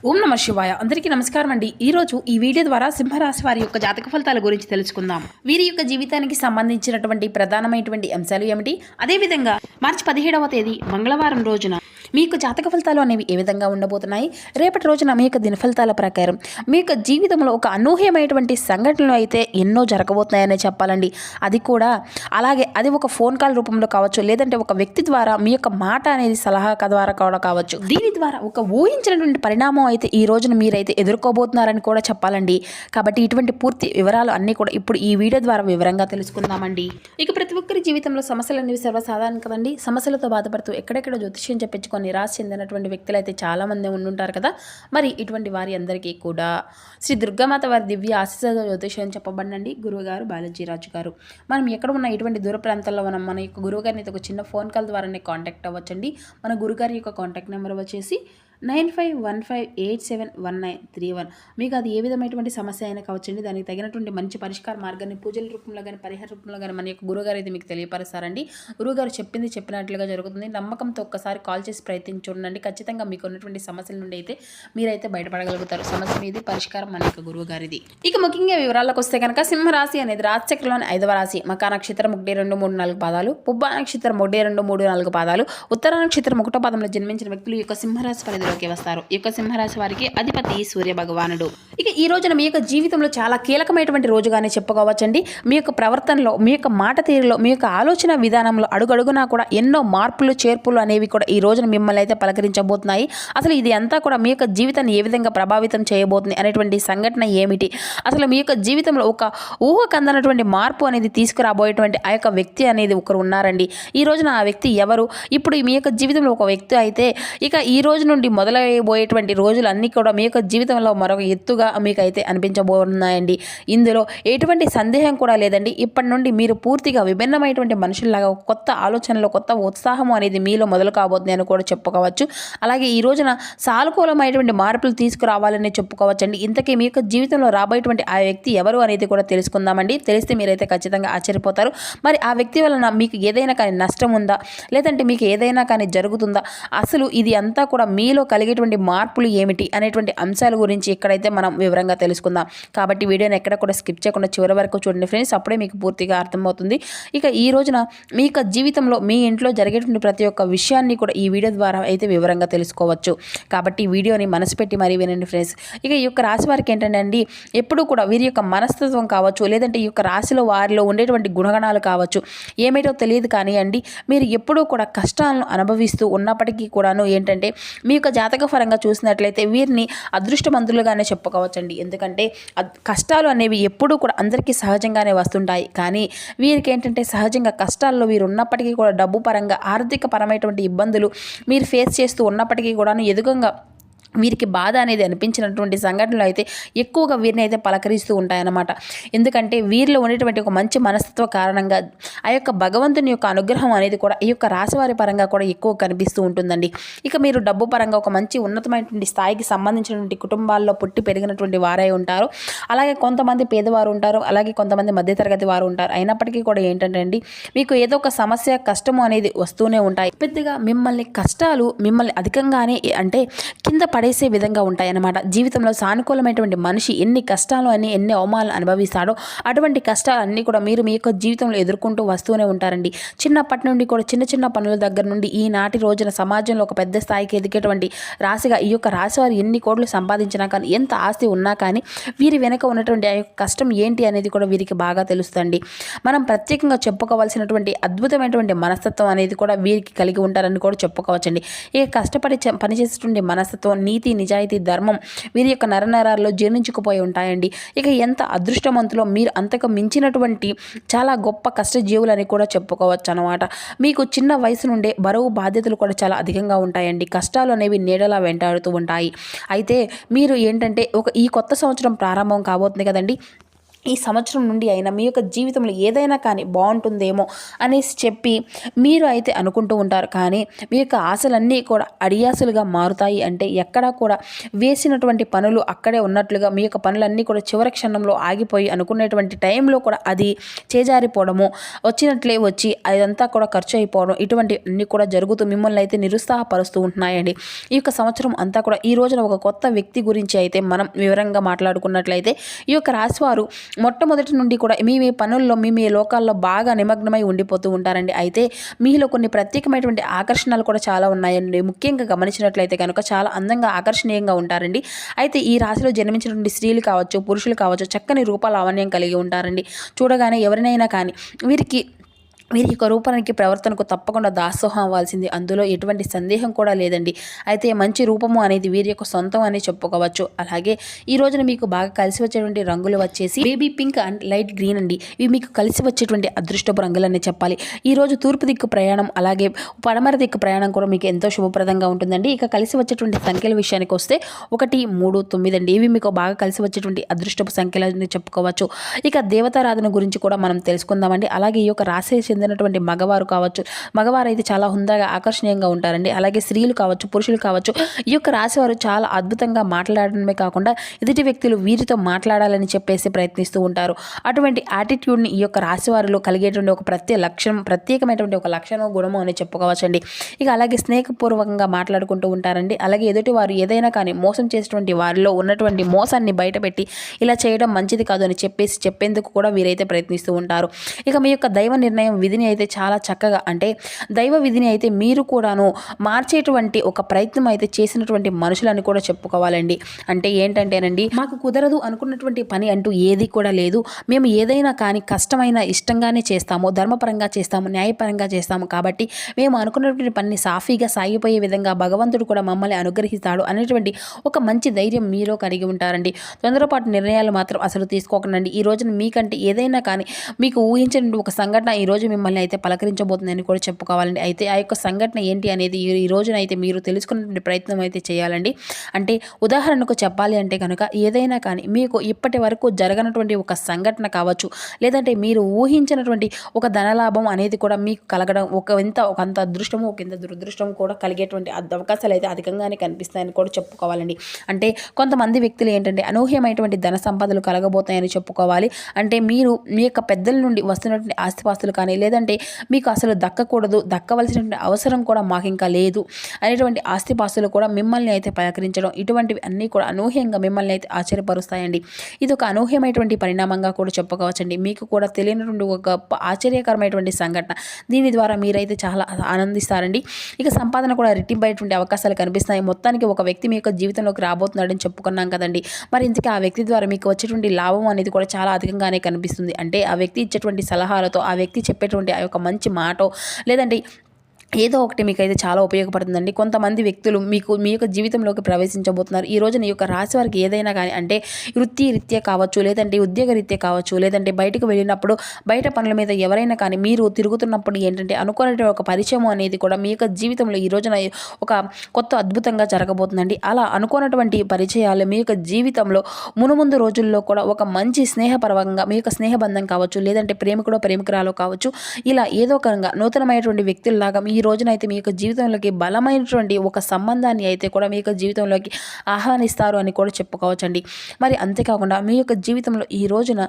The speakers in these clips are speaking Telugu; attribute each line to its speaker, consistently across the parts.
Speaker 1: ఓం నమ శివాయ. అందరికీ నమస్కారం అండి. ఈరోజు ఈ వీడియో ద్వారా సింహరాశి వారి యొక్క జాతక ఫలితాల గురించి తెలుసుకుందాం. వీరి యొక్క జీవితానికి సంబంధించినటువంటి ప్రధానమైనటువంటి అంశాలు ఏమిటి, అదేవిధంగా మార్చి 17వ తేదీ మంగళవారం రోజున మీ యొక్క జాతక ఫలితాలు అనేవి ఏ విధంగా ఉండబోతున్నాయి, రేపటి రోజున మీ యొక్క దిన ఫలితాల ప్రకారం మీ యొక్క జీవితంలో ఒక అనూహ్యమైనటువంటి సంఘటనలు అయితే ఎన్నో జరగబోతున్నాయని చెప్పాలండి. అది కూడా అలాగే అది ఒక ఫోన్ కాల్ రూపంలో కావచ్చు, లేదంటే ఒక వ్యక్తి ద్వారా మీ యొక్క మాట అనేది సలహా ద్వారా కూడా కావచ్చు. దీని ద్వారా ఒక ఊహించినటువంటి పరిణామం అయితే ఈ రోజున మీరైతే ఎదుర్కోబోతున్నారని కూడా చెప్పాలండి. కాబట్టి ఇటువంటి పూర్తి వివరాలు అన్నీ కూడా ఇప్పుడు ఈ వీడియో ద్వారా వివరంగా తెలుసుకుందామండి. ఇక ప్రతి ఒక్కరి జీవితంలో సమస్యలు అనేవి సర్వసాధారణం కదండి. సమస్యలతో బాధపడుతూ ఎక్కడెక్కడ జ్యోతిష్యం చెప్పించుకొని నిరాశ చెందినటువంటి వ్యక్తులు అయితే చాలామంది ఉండుంటారు కదా. మరి ఇటువంటి వారి అందరికీ కూడా శ్రీ దుర్గామాత వారి దివ్య ఆశీస్సులతో జ్యోతిష్యం చెప్పబడినండి గురువుగారు బాలాజీరాజు గారు. మనం ఎక్కడ ఉన్న ఇటువంటి దూర ప్రాంతాల్లో మన యొక్క గురువుగారిని అయితే ఒక చిన్న ఫోన్ కాల్ ద్వారానే కాంటాక్ట్ అవ్వచ్చండి. మన గురుగారి యొక్క కాంటాక్ట్ నెంబర్ వచ్చేసి 9515871931. మీకు అది ఏ విధమైనటువంటి సమస్య అయినా కావచ్చండి. దానికి తగినటువంటి మంచి పరిష్కార మార్గాన్ని పూజల రూపంలో కానీ పరిహార రూపంలో కానీ మన యొక్క గురువుగారు అయితే మీకు తెలియపరుస్తారండి. గురువుగారు చెప్పింది చెప్పినట్లుగా జరుగుతుంది. నమ్మకంతో ఒక్కసారి కాల్ చేసి ప్రయత్నించి చూడండి. ఖచ్చితంగా మీకు ఉన్నటువంటి సమస్యల నుండి అయితే మీరైతే బయటపడగలుగుతారు. సమస్య మీది, పరిష్కారం మన యొక్క గురువుగారిది. ఇక ముఖ్యంగా వివరాలకు వస్తే కనుక సింహరాశి అనేది రాశిచక్రంలోని 5వ రాశి. మకా నక్షత్రం 1, 2, 3, 4 పాదాలు, పుబ్బ నక్షత్రం 1, 2, 3, 4 పాదాలు, ఉత్తర నక్షత్రం 1వ పాదంలో జన్మించిన వ్యక్తులు ఈ యొక్క సింహరాశి పరిధిలోకి వస్తారు. ఈ యొక్క సింహరాశి వారికి అధిపతి సూర్య భగవానుడు. ఇక ఈ రోజున మీ యొక్క జీవితంలో చాలా కీలకమైనటువంటి రోజుగానే చెప్పుకోవచ్చండి. మీ యొక్క ప్రవర్తనలో, మీ యొక్క మాట తీరులో, మీ యొక్క ఆలోచన విధానంలో అడుగడుగునా కూడా ఎన్నో మార్పులు చేర్పులు అనేవి కూడా ఈ రోజున మిమ్మల్ని అయితే పలకరించబోతున్నాయి. అసలు ఇది అంతా కూడా మీ యొక్క జీవితాన్ని ఏ విధంగా ప్రభావితం చేయబోతుంది అనేటువంటి సంఘటన ఏమిటి, అసలు మీ యొక్క జీవితంలో ఒక ఊహకందనటువంటి మార్పు అనేది తీసుకురాబోయేటువంటి ఆ యొక్క వ్యక్తి అనేది ఒకరు ఉన్నారండి. ఈ రోజున ఆ వ్యక్తి ఎవరు, ఇప్పుడు మీ యొక్క జీవితంలో ఒక వ్యక్తి అయితే ఇక ఈ రోజు నుండి మొదలైపోయేటువంటి రోజులు అన్నీ కూడా మీ యొక్క జీవితంలో మరొక ఎత్తుగా మీకైతే అనిపించబోతున్నాయండి. ఇందులో ఎటువంటి సందేహం కూడా లేదండి. ఇప్పటి నుండి మీరు పూర్తిగా విభిన్నమైనటువంటి మనుషుల్లాగా కొత్త ఆలోచనలు, కొత్త ఉత్సాహం అనేది మీలో మొదలు కాబోతుంది అని కూడా చెప్పుకోవచ్చు. అలాగే ఈ రోజున సానుకూలమైనటువంటి మార్పులు తీసుకురావాలని చెప్పుకోవచ్చండి. ఇంతకీ మీ యొక్క జీవితంలో రాబోయేటువంటి ఆ వ్యక్తి ఎవరు అనేది కూడా తెలుసుకుందామండి. తెలిస్తే మీరైతే ఖచ్చితంగా ఆశ్చర్యపోతారు. మరి ఆ వ్యక్తి వలన మీకు ఏదైనా కానీ నష్టం ఉందా, లేదంటే మీకు ఏదైనా కానీ జరుగుతుందా, అసలు ఇది అంతా కూడా మీలో కలిగేటువంటి మార్పులు ఏమిటి అనేటువంటి అంశాల గురించి ఇక్కడైతే మనం వివరంగా తెలుసుకుందాం. కాబట్టి వీడియోని ఎక్కడ కూడా స్కిప్ చేయకుండా చివరి వరకు చూడండి ఫ్రెండ్స్. అప్పుడే మీకు పూర్తిగా అర్థమవుతుంది. ఇక ఈ రోజున మీ యొక్క జీవితంలో మీ ఇంట్లో జరిగేటువంటి ప్రతి ఒక్క విషయాన్ని కూడా ఈ వీడియో ద్వారా అయితే వివరంగా తెలుసుకోవచ్చు. కాబట్టి వీడియోని మనసు పెట్టి మరీ వినండి ఫ్రెండ్స్. ఇక ఈ యొక్క రాశి వారికి ఏంటంటే అండి, ఎప్పుడూ కూడా వీరి యొక్క మనస్తత్వం కావచ్చు, లేదంటే ఈ యొక్క రాశిలో వారిలో ఉండేటువంటి గుణగణాలు కావచ్చు, ఏమిటో తెలియదు కానీ అండి, మీరు ఎప్పుడూ కూడా కష్టాలను అనుభవిస్తూ ఉన్నప్పటికీ కూడాను ఏంటంటే మీ యొక్క జాతక పరంగా చూసినట్లయితే వీరిని అదృష్టవంతులుగానే చెప్పుకోవచ్చండి. ఎందుకంటే కష్టాలు అనేవి ఎప్పుడూ కూడా అందరికీ సహజంగానే వస్తుంటాయి. కానీ వీరికి ఏంటంటే సహజంగా కష్టాల్లో వీరు ఉన్నప్పటికీ కూడా డబ్బు పరంగా, ఆర్థిక పరమైనటువంటి ఇబ్బందులు మీరు ఫేస్ చేస్తూ ఉన్నప్పటికీ కూడాను ఎదుగుగా వీరికి బాధ అనేది అనిపించినటువంటి సంఘటనలు అయితే ఎక్కువగా వీరిని అయితే పలకరిస్తూ ఉంటాయన్నమాట. ఎందుకంటే వీరిలో ఉండేటువంటి ఒక మంచి మనస్తత్వ కారణంగా ఆ యొక్క భగవంతుని యొక్క అనుగ్రహం అనేది కూడా ఈ యొక్క రాశివారి పరంగా కూడా ఎక్కువ కనిపిస్తూ ఉంటుందండి. ఇక మీరు డబ్బు పరంగా ఒక మంచి ఉన్నతమైనటువంటి స్థాయికి సంబంధించినటువంటి కుటుంబాల్లో పుట్టి పెరిగినటువంటి వారై ఉంటారు. అలాగే కొంతమంది పేదవారు ఉంటారు, అలాగే కొంతమంది మధ్యతరగతి వారు ఉంటారు. అయినప్పటికీ కూడా ఏంటంటే అండి, మీకు ఏదో ఒక సమస్య, కష్టము అనేది వస్తూనే ఉంటాయి. పెద్దగా కష్టాలు మిమ్మల్ని అధికంగానే అంటే కింద పడేసే విధంగా ఉంటాయన్నమాట. జీవితంలో సానుకూలమైనటువంటి మనిషి ఎన్ని కష్టాలు అని, ఎన్ని అవమానాలు అనుభవిస్తాడో అటువంటి కష్టాలన్నీ కూడా మీరు మీ యొక్క జీవితంలో ఎదుర్కొంటూ వస్తూనే ఉంటారండి. చిన్నప్పటి నుండి కూడా చిన్న చిన్న పనుల దగ్గర నుండి ఈనాటి రోజున సమాజంలో ఒక పెద్ద స్థాయికి ఎదిగేటువంటి రాశిగా ఈ యొక్క రాశి వారు ఎన్ని కోట్లు సంపాదించినా కానీ, ఎంత ఆస్తి ఉన్నా కానీ వీరి వెనక ఉన్నటువంటి ఆ యొక్క కష్టం ఏంటి అనేది కూడా వీరికి బాగా తెలుస్తుంది. మనం ప్రత్యేకంగా చెప్పుకోవాల్సినటువంటి అద్భుతమైనటువంటి మనస్తత్వం అనేది కూడా వీరికి కలిగి ఉంటారని కూడా చెప్పుకోవచ్చండి. ఇక కష్టపడి పనిచేసేటువంటి మనస్తత్వం, నీతి, నిజాయితీ, ధర్మం వీరి యొక్క నరనరాల్లో జీర్ణించుకుపోయి ఉంటాయండి. ఇక ఎంత అదృష్టవంతులో మీరు అంతకు మించినటువంటి చాలా గొప్ప కష్టజీవులని కూడా చెప్పుకోవచ్చు అన్నమాట. మీకు చిన్న వయసు నుండే బరువు, బాధ్యతలు కూడా చాలా అధికంగా ఉంటాయండి. కష్టాలు అనేవి నీడలా వెంటాడుతూ ఉంటాయి. అయితే మీరు ఏంటంటే ఈ కొత్త సంవత్సరం ప్రారంభం కాబోతుంది కదండి. ఈ సంవత్సరం నుండి అయినా మీ యొక్క జీవితంలో ఏదైనా కానీ బాగుంటుందేమో అనేసి చెప్పి మీరు అయితే అనుకుంటూ ఉంటారు. కానీ మీ యొక్క ఆశలన్నీ కూడా అడియాసలుగా మారుతాయి. అంటే ఎక్కడా కూడా వేసినటువంటి పనులు అక్కడే ఉన్నట్లుగా మీ యొక్క పనులన్నీ కూడా చివరి క్షణంలో ఆగిపోయి అనుకునేటువంటి టైంలో కూడా అది చేజారిపోవడము, వచ్చినట్లే వచ్చి అదంతా కూడా ఖర్చు అయిపోవడం, ఇటువంటి అన్నీ కూడా జరుగుతూ మిమ్మల్ని అయితే నిరుత్సాహపరుస్తూ ఉంటున్నాయండి. ఈ యొక్క సంవత్సరం అంతా కూడా ఈ రోజున ఒక కొత్త వ్యక్తి గురించి అయితే మనం వివరంగా మాట్లాడుకున్నట్లయితే ఈ యొక్క రాశివారు మొట్టమొదటి నుండి కూడా మీ పనుల్లో మీ లోకాల్లో బాగా నిమగ్నమై ఉండిపోతూ ఉంటారండి. అయితే మీలో కొన్ని ప్రత్యేకమైనటువంటి ఆకర్షణలు కూడా చాలా ఉన్నాయండి. ముఖ్యంగా గమనించినట్లయితే కనుక చాలా అందంగా ఆకర్షణీయంగా ఉంటారండి. అయితే ఈ రాశిలో జన్మించినటువంటి స్త్రీలు కావచ్చు, పురుషులు కావచ్చు, చక్కని రూప లావణ్యం కలిగి ఉంటారండి. చూడగానే ఎవరినైనా కానీ వీరి యొక్క రూపానికి ప్రవర్తనకు తప్పకుండా దాసోహం అవ్వాల్సింది, అందులో ఎటువంటి సందేహం కూడా లేదండి. అయితే మంచి రూపము అనేది వీరి యొక్క సొంతం అని చెప్పుకోవచ్చు. అలాగే ఈ రోజున మీకు బాగా కలిసి వచ్చేటువంటి రంగులు వచ్చేసి baby pink and light green అండి. ఇవి మీకు కలిసి వచ్చేటువంటి అదృష్టపు రంగులని చెప్పాలి. ఈ రోజు తూర్పు దిక్కు ప్రయాణం అలాగే పడమర దిక్కు ప్రయాణం కూడా మీకు ఎంతో శుభప్రదంగా ఉంటుందండి. ఇక కలిసి వచ్చేటువంటి సంఖ్యల విషయానికి వస్తే 1, 3, 9 అండి. ఇవి మీకు బాగా కలిసి వచ్చేటువంటి అదృష్టపు సంఖ్యలని చెప్పుకోవచ్చు. ఇక దేవతారాధన గురించి కూడా మనం తెలుసుకుందామండి. అలాగే ఈ యొక్క రాశి చెందినటువంటి మగవారు కావచ్చు, మగవారు అయితే చాలా హుందాగా ఆకర్షణీయంగా ఉంటారండి. అలాగే స్త్రీలు కావచ్చు, పురుషులు కావచ్చు, ఈ యొక్క రాశి వారు చాలా అద్భుతంగా మాట్లాడడమే కాకుండా ఎదుటి వ్యక్తులు వీరితో మాట్లాడాలని చెప్పేసి ప్రయత్నిస్తూ ఉంటారు. అటువంటి యాటిట్యూడ్ని ఈ యొక్క రాశి వారిలో కలిగేటువంటి ఒక ప్రత్యేకమైనటువంటి ఒక లక్షణం, గుణము అని చెప్పుకోవచ్చండి. ఇక అలాగే స్నేహపూర్వకంగా మాట్లాడుకుంటూ ఉంటారండి. అలాగే ఎదుటి వారు ఏదైనా కానీ మోసం చేసేటువంటి వారిలో ఉన్నటువంటి మోసాన్ని బయటపెట్టి ఇలా చేయడం మంచిది కాదు అని చెప్పేందుకు కూడా వీరైతే ప్రయత్నిస్తూ ఉంటారు. ఇక మీ యొక్క దైవ నిర్ణయం విధిని అయితే చాలా చక్కగా, అంటే దైవ విధిని అయితే మీరు కూడాను మార్చేటువంటి ఒక ప్రయత్నం అయితే చేసినటువంటి మనుషులని కూడా చెప్పుకోవాలండి. అంటే ఏంటంటేనండి, మాకు కుదరదు అనుకున్నటువంటి పని అంటూ ఏది కూడా లేదు. మేము ఏదైనా కానీ కష్టమైన ఇష్టంగానే చేస్తాము, ధర్మపరంగా చేస్తాము, న్యాయపరంగా చేస్తాము. కాబట్టి మేము అనుకున్నటువంటి పనిని సాఫీగా సాగిపోయే విధంగా భగవంతుడు కూడా మమ్మల్ని అనుగ్రహిస్తాడు అనేటువంటి ఒక మంచి ధైర్యం మీలో కలిగి ఉంటారండి. తొందరపాటు నిర్ణయాలు మాత్రం అసలు తీసుకోకండి. ఈ రోజున మీకంటే ఏదైనా కానీ మీకు ఊహించిన ఒక సంఘటన ఈ రోజు మిమ్మల్ని అయితే పలకరించబోతుందని కూడా చెప్పుకోవాలండి. అయితే ఆ యొక్క సంఘటన ఏంటి అనేది ఈ రోజున అయితే మీరు తెలుసుకునే ప్రయత్నం అయితే చేయాలండి. అంటే ఉదాహరణకు చెప్పాలి అంటే కనుక ఏదైనా కానీ మీకు ఇప్పటి వరకు జరగనటువంటి ఒక సంఘటన కావచ్చు, లేదంటే మీరు ఊహించినటువంటి ఒక ధనలాభం అనేది కూడా మీకు కలగడం, ఒకంత అదృష్టము, ఒకంత దురదృష్టం కూడా కలిగేటువంటి అవకాశాలు అయితే అధికంగానే కనిపిస్తాయని కూడా చెప్పుకోవాలండి. అంటే కొంతమంది వ్యక్తులు ఏంటంటే అనూహ్యమైనటువంటి ధన సంపదలు కలగబోతాయని చెప్పుకోవాలి. అంటే మీరు మీ యొక్క పెద్దల నుండి వస్తున్నటువంటి ఆస్తిపాస్తులు కానీ, లేదంటే మీకు అసలు దక్కకూడదు, దక్కవలసినటువంటి అవసరం కూడా మాకు ఇంకా లేదు అనేటువంటి ఆస్తిపాస్తులు కూడా మిమ్మల్ని అయితే పలకరించడం, ఇటువంటివి అన్నీ కూడా అనూహ్యంగా మిమ్మల్ని అయితే ఆశ్చర్యపరుస్తాయండి. ఇది ఒక అనూహ్యమైనటువంటి పరిణామంగా కూడా చెప్పుకోవచ్చండి. మీకు కూడా తెలియనటువంటి ఒక గొప్ప ఆశ్చర్యకరమైనటువంటి సంఘటన. దీని ద్వారా మీరైతే చాలా ఆనందిస్తారండి. ఇక సంపాదన కూడా రెట్టింపయ్యేటువంటి అవకాశాలు కనిపిస్తున్నాయి. మొత్తానికి ఒక వ్యక్తి మీ యొక్క జీవితంలోకి రాబోతున్నాడని చెప్పుకున్నాం కదండి. మరి ఇంతకీ ఆ వ్యక్తి ద్వారా మీకు వచ్చేటువంటి లాభం అనేది కూడా చాలా అధికంగానే కనిపిస్తుంది. అంటే ఆ వ్యక్తి ఇచ్చేటువంటి సలహాలతో, ఆ వ్యక్తి చెప్పేటువంటి ఆ యొక్క మంచి మాటో, లేదంటే ఏదో ఒకటి మీకైతే చాలా ఉపయోగపడుతుందండి. కొంతమంది వ్యక్తులు మీ యొక్క జీవితంలోకి ప్రవేశించబోతున్నారు. ఈ రోజున ఈ యొక్క రాశి వారికి ఏదైనా కానీ, అంటే వృత్తి రీత్యా కావచ్చు, లేదంటే ఉద్యోగ రీత్యా కావచ్చు, లేదంటే బయటకు వెళ్ళినప్పుడు బయట పనుల మీద ఎవరైనా కానీ మీరు తిరుగుతున్నప్పుడు ఏంటంటే అనుకునే ఒక పరిచయం అనేది కూడా మీ యొక్క జీవితంలో ఈ రోజున ఒక కొత్త అద్భుతంగా జరగబోతుందండి. అలా అనుకున్నటువంటి పరిచయాలు మీ యొక్క జీవితంలో మునుముందు రోజుల్లో కూడా ఒక మంచి స్నేహపరంగా మీ యొక్క స్నేహబంధం కావచ్చు, లేదంటే ప్రేమికుడో ప్రేమికురాలో కావచ్చు, ఇలా ఏదో ఒకరంగా నూతనమైనటువంటి వ్యక్తుల్లాగా ఈ రోజున అయితే మీ యొక్క జీవితంలోకి బలమైనటువంటి ఒక సంబంధాన్ని అయితే కూడా మీ యొక్క జీవితంలోకి ఆహ్వానిస్తారు అని కూడా చెప్పుకోవచ్చండి. మరి అంతేకాకుండా మీ యొక్క జీవితంలో ఈ రోజున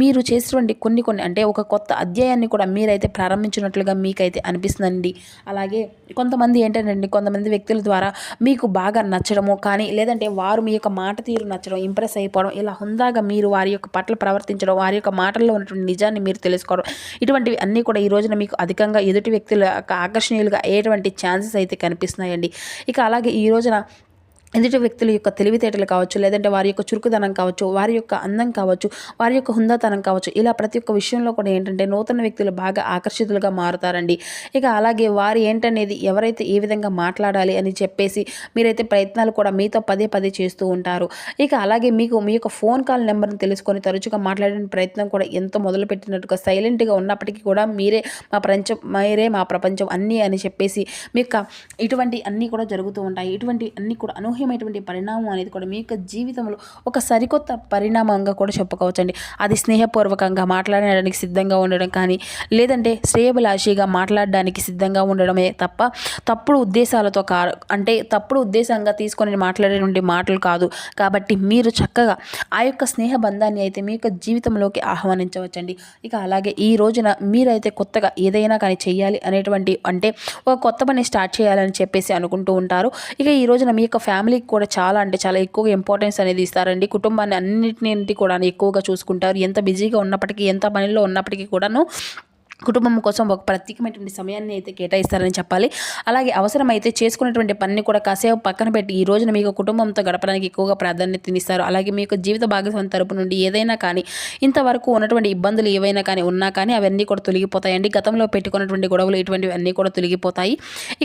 Speaker 1: మీరు చేసినటువంటి కొన్ని అంటే ఒక కొత్త అధ్యాయాన్ని కూడా మీరైతే ప్రారంభించినట్లుగా మీకైతే అనిపిస్తుందండి. అలాగే కొంతమంది ఏంటంటే కొంతమంది వ్యక్తుల ద్వారా మీకు బాగా నచ్చడము కానీ, లేదంటే వారు మీ యొక్క మాట తీరు నచ్చడం, ఇంప్రెస్ అయిపోవడం, ఇలా హుందాగా మీరు వారి యొక్క పట్ల ప్రవర్తించడం, వారి యొక్క మాటల్లో ఉన్నటువంటి నిజాన్ని మీరు తెలుసుకోవడం, ఇటువంటివి అన్నీ కూడా ఈ రోజున మీకు అధికంగా ఎదుటి వ్యక్తుల ఆకర్షణీయులుగా అయ్యేటువంటి ఛాన్సెస్ అయితే కనిపిస్తున్నాయండి. ఇక అలాగే ఈ రోజున ఎదుటి వ్యక్తుల యొక్క తెలివితేటలు కావచ్చు, లేదంటే వారి యొక్క చురుకుదనం కావచ్చు, వారి యొక్క అందం కావచ్చు, వారి యొక్క హుందాతనం కావచ్చు, ఇలా ప్రతి ఒక్క విషయంలో కూడా ఏంటంటే నూతన వ్యక్తులు బాగా ఆకర్షితులుగా మారుతారండి. ఇక అలాగే వారు ఏంటనేది ఎవరైతే ఏ విధంగా మాట్లాడాలి అని చెప్పేసి మీరైతే ప్రయత్నాలు కూడా మీతో పదే చేస్తూ ఉంటారు. ఇక అలాగే మీ యొక్క ఫోన్ కాల్ నెంబర్ని తెలుసుకొని తరచుగా మాట్లాడే ప్రయత్నం కూడా ఎంతో మొదలుపెట్టినట్టుగా సైలెంట్గా ఉన్నప్పటికీ కూడా మీరే మా ప్రపంచం అన్నీ అని చెప్పేసి మీకు ఇటువంటి అన్నీ కూడా జరుగుతూ ఉంటాయి. ఇటువంటి అన్నీ కూడా అనూహ్యమైనటువంటి పరిణామం అనేది కూడా మీ యొక్క జీవితంలో ఒక సరికొత్త పరిణామంగా కూడా చెప్పుకోవచ్చండి. అది స్నేహపూర్వకంగా మాట్లాడడానికి సిద్ధంగా ఉండడం కానీ, లేదంటే శ్రేయభిలాషిగా మాట్లాడడానికి సిద్ధంగా ఉండడమే తప్ప తప్పుడు ఉద్దేశాలతో అంటే తప్పుడు ఉద్దేశంగా తీసుకొని మాట్లాడేటువంటి మాటలు కాదు. కాబట్టి మీరు చక్కగా ఆ యొక్క స్నేహ బంధాన్ని అయితే మీ యొక్క జీవితంలోకి ఆహ్వానించవచ్చండి. ఇక అలాగే ఈ రోజున మీరైతే కొత్తగా ఏదైనా కానీ చెయ్యాలి అనేటువంటి అంటే ఒక కొత్త పని స్టార్ట్ చేయాలని చెప్పేసి అనుకుంటూ ఉంటారు. ఇక ఈ రోజున మీ యొక్క ఫ్యామిలీకి కూడా చాలా అంటే చాలా ఎక్కువగా ఇంపార్టెన్స్ అనేది ఇస్తారండి. కుటుంబాన్ని అన్నింటి కూడా ఎక్కువగా చూసుకుంటారు. ఎంత బిజీగా ఉన్నప్పటికీ, ఎంత పనిలో ఉన్నప్పటికీ కూడాను కుటుంబం కోసం ఒక ప్రత్యేకమైనటువంటి సమయాన్ని అయితే కేటాయిస్తారని చెప్పాలి. అలాగే అవసరమైతే చేసుకున్నటువంటి పనిని కూడా కాసేపు పక్కన పెట్టి ఈ రోజున మీకు కుటుంబంతో గడపడానికి ఎక్కువగా ప్రాధాన్యతనిస్తారు. అలాగే మీ యొక్క జీవిత భాగస్వామి తరపు నుండి ఏదైనా కానీ ఇంతవరకు ఉన్నటువంటి ఇబ్బందులు ఏవైనా కానీ ఉన్నా కానీ అవన్నీ కూడా తొలగిపోతాయండి. గతంలో పెట్టుకున్నటువంటి గొడవలు ఇటువంటివి అన్నీ కూడా తొలగిపోతాయి.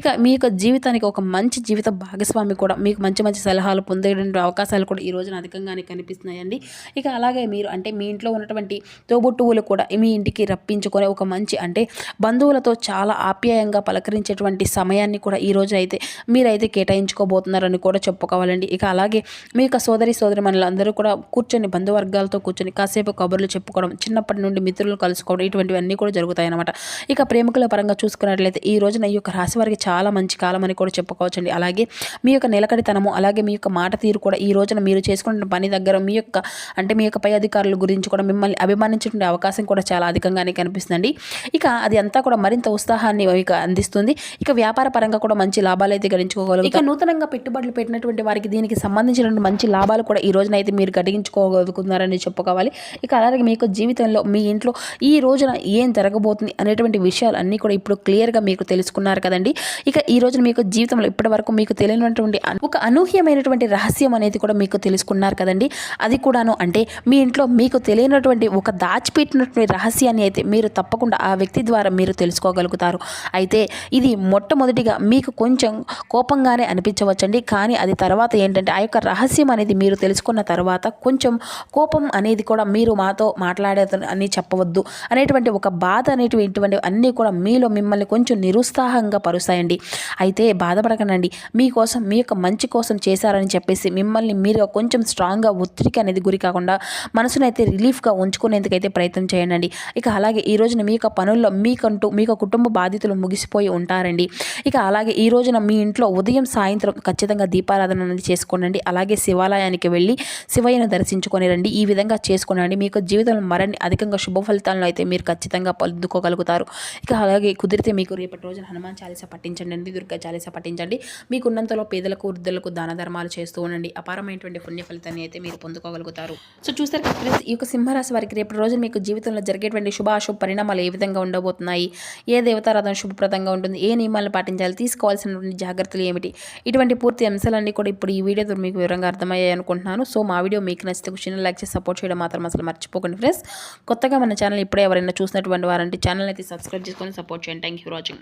Speaker 1: ఇక మీ యొక్క జీవితానికి ఒక మంచి జీవిత భాగస్వామి కూడా మీకు మంచి మంచి సలహాలు పొందేటువంటి అవకాశాలు కూడా ఈ రోజున అధికంగానే కనిపిస్తున్నాయండి. ఇక అలాగే మీరు అంటే మీ ఇంట్లో ఉన్నటువంటి తోబుట్టువులు కూడా మీ ఇంటికి రప్పించుకొని ఒక మంచి అంటే బంధువులతో చాలా ఆప్యాయంగా పలకరించేటువంటి సమయాన్ని కూడా ఈ రోజు అయితే మీరైతే కేటాయించుకోబోతున్నారని కూడా చెప్పుకోవాలండి. ఇక అలాగే మీ యొక్క సోదరిమణులందరూ కూడా కూర్చొని బంధువర్గాలతో కూర్చొని కాసేపు కబుర్లు చెప్పుకోవడం, చిన్నప్పటి నుండి మిత్రులను కలుసుకోవడం ఇటువంటివన్నీ కూడా జరుగుతాయన్నమాట. ఇక ప్రేమికుల పరంగా చూసుకున్నట్లయితే ఈ రోజున ఈ యొక్క రాశి వారికి చాలా మంచి కాలం అని కూడా చెప్పుకోవచ్చండి. అలాగే మీ యొక్క నిలకడితనము, అలాగే మీ యొక్క మాట తీరు కూడా ఈ రోజున మీరు చేసుకున్న పని దగ్గర మీ యొక్క పై అధికారుల గురించి కూడా మిమ్మల్ని అభిమానించేటువంటి అవకాశం కూడా చాలా అధికంగానే కనిపిస్తుందండి. ఇక అది అంతా కూడా మరింత ఉత్సాహాన్ని ఇక అందిస్తుంది. ఇక వ్యాపార పరంగా కూడా మంచి లాభాలు అయితే గడించుకోగలుగుతారు. ఇక నూతనంగా పెట్టుబడులు పెట్టినటువంటి వారికి దీనికి సంబంధించినటువంటి మంచి లాభాలు కూడా ఈ రోజున అయితే మీరు గడించుకోగలుగుతున్నారని చెప్పుకోవాలి. ఇక అలాగే మీకు జీవితంలో మీ ఇంట్లో ఈ రోజున ఏం జరగబోతుంది అనేటువంటి విషయాలు అన్నీ కూడా ఇప్పుడు క్లియర్గా మీకు తెలుసుకున్నారు కదండి. ఇక ఈ రోజున మీకు జీవితంలో ఇప్పటి వరకు మీకు తెలియనటువంటి ఒక అనూహ్యమైనటువంటి రహస్యం అనేది కూడా మీకు తెలుసుకున్నారు కదండి. అది కూడాను అంటే మీ ఇంట్లో మీకు తెలియనటువంటి ఒక దాచిపెట్టినటువంటి రహస్యాన్ని అయితే మీరు తప్పకుండా ఆ వ్యక్తి ద్వారా మీరు తెలుసుకోగలుగుతారు. అయితే ఇది మొట్టమొదటిగా మీకు కొంచెం కోపంగానే అనిపించవచ్చండి. కానీ అది తర్వాత ఏంటంటే ఆ యొక్క రహస్యం అనేది మీరు తెలుసుకున్న తర్వాత కొంచెం కోపం అనేది కూడా మీరు మాతో మాట్లాడేదని చెప్పవద్దు అనేటువంటి ఒక బాధ అనేటువంటి అన్నీ కూడా మీలో మిమ్మల్ని కొంచెం నిరుత్సాహంగా పరుస్తాయండి. అయితే బాధపడకండి. మీకోసం మీ యొక్క మంచి కోసం చేశారని చెప్పేసి మిమ్మల్ని మీరు కొంచెం స్ట్రాంగ్గా ఒత్తిడికి అనేది గురి కాకుండా మనసునైతే రిలీఫ్గా ఉంచుకునేందుకైతే ప్రయత్నం చేయండి. ఇక అలాగే ఈ రోజున మీ యొక్క పనుల్లో మీ కుటుంబ బాధ్యతలు ముగిసిపోయి ఉంటారండి. ఇక అలాగే ఈ రోజున మీ ఇంట్లో ఉదయం సాయంత్రం ఖచ్చితంగా దీపారాధన అనేది చేసుకోనండి. అలాగే శివాలయానికి వెళ్ళి శివయ్యను దర్శించుకొని రండి. ఈ విధంగా చేసుకోనండి మీకు జీవితంలో మరిన్ని అధికంగా శుభ ఫలితాలను అయితే మీరు ఖచ్చితంగా పొందుకోగలుగుతారు. ఇక అలాగే కుదిరితే మీకు రేపటి రోజున హనుమాన్ చాలీసా పఠించండి అండి, దుర్గా చాలీసా పఠించండి. మీకున్నంతలో పేదలకు వృద్ధులకు దాన ధర్మాలు చేస్తూ ఉండండి. అపారమైనటువంటి పుణ్య ఫలితాన్ని అయితే మీరు పొందుకోగలుగుతారు. సో చూస్తారు కదా ఫ్రెండ్స్, ఈ యొక్క సింహరాశి వారికి రేపటి రోజు మీకు జీవితంలో జరిగేటువంటి శుభాశుభ పరిణామాలు ఏ విధంగా ఉండబోతున్నాయి, ఏ దేవతారాధన శుభప్రదంగా ఉంటుంది, ఏ నియమాలను పాటించాలి, తీసుకోవాల్సినటువంటి జాగ్రత్తలు ఏమిటి, ఇటువంటి పూర్తి అంశాలన్నీ కూడా ఇప్పుడు ఈ వీడియోతో మీకు వివరంగా అర్థమయ్యాయి అనుకుంటున్నాను. సో మా వీడియో మీకు నచ్చితే చిన్న లైక్ చేసి సపోర్ట్ చేయడం మాత్రం అసలు మర్చిపోకండి ఫ్రెండ్స్. కొత్తగా మన ఛానల్ ఇప్పుడే ఎవరైనా చూసినటువంటి వారంటే ఛానల్ అయితే సబ్స్క్రైబ్ చేసుకొని సపోర్ట్ చేయండి. Thank you for watching.